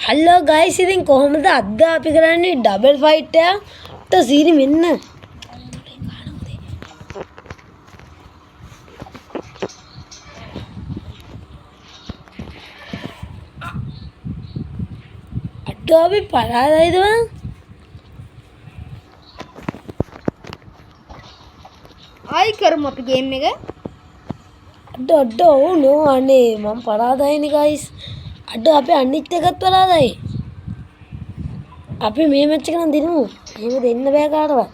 Hello guys ඉතින් කොහොමද අද අපි කරන්නේ ඩබල් ෆයිට් එක. ට සීරි මෙන්න. අද අපි පරාදයිද බං? ආයි කරමු අපි ගේම් එක. අඩ ඕ නෝ අනේ මම පරාදයිනේ ගයිස්. අද අපි අනිත් එකත් පරාදයි. අපි මේ මැච් එක නම් දිනමු. එහෙම දෙන්න බෑ කාටවත්.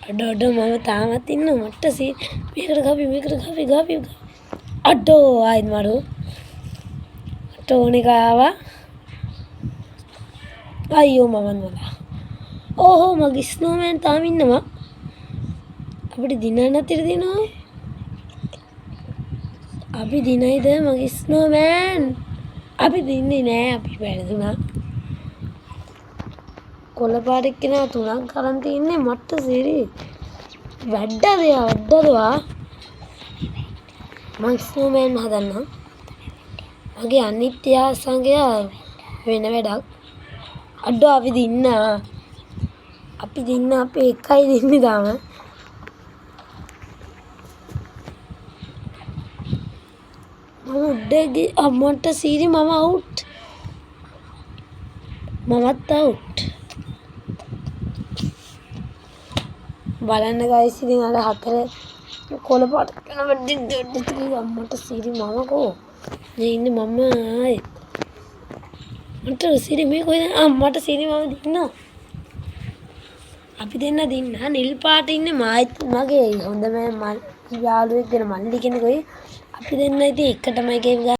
අඩ මම තාමත් ඉන්නවා මට මේකට ගාපි. අඩ ආයිත් මරු. ටෝනික ආවා. අයියෝ මමන් වලා. ඕහෝ මගේ ස්නෝමෑන් තාම ඉන්නවා. අපිට දිනන්න තිරදිනවා. අපි දිනයිද මගේ ස්නෝමෑන්? අපි දින්නේ නෑ අපි වැරදුනා. කොළ පාට එක්කෙනා තුනක් කරන් තින්නේ මට සිරි. වැඩදවා. මම ස්නෝමෑන් හදන්නම්. මගේ අනිත් යාසංගයා වෙන වැඩක්. අඩෝ අපි දින්න අපි එකයි දින්නේ තාම. මම උඩගේ අම්මන්ට සීරි මම අවුට්. මමත් අවුට්. බලන්න ගයිස් ඉතින් අර හතර කොළ පාට කරන වැඩි දෙන්න අම්මන්ට සීරි මම කෝ. මේ ඉන්නේ මම ආයි. මට සීරි මේ කොහෙද? අම්මට සීරි මම දින්නවා. අපි දෙන්න දින්න නිල් පාට ඉන්නේ මගේ හොඳම යාළුවෙක් දෙන මල්ලි කෙනෙකුයි. අපි දෙන්න ඉතින් එකටමයි ගේම්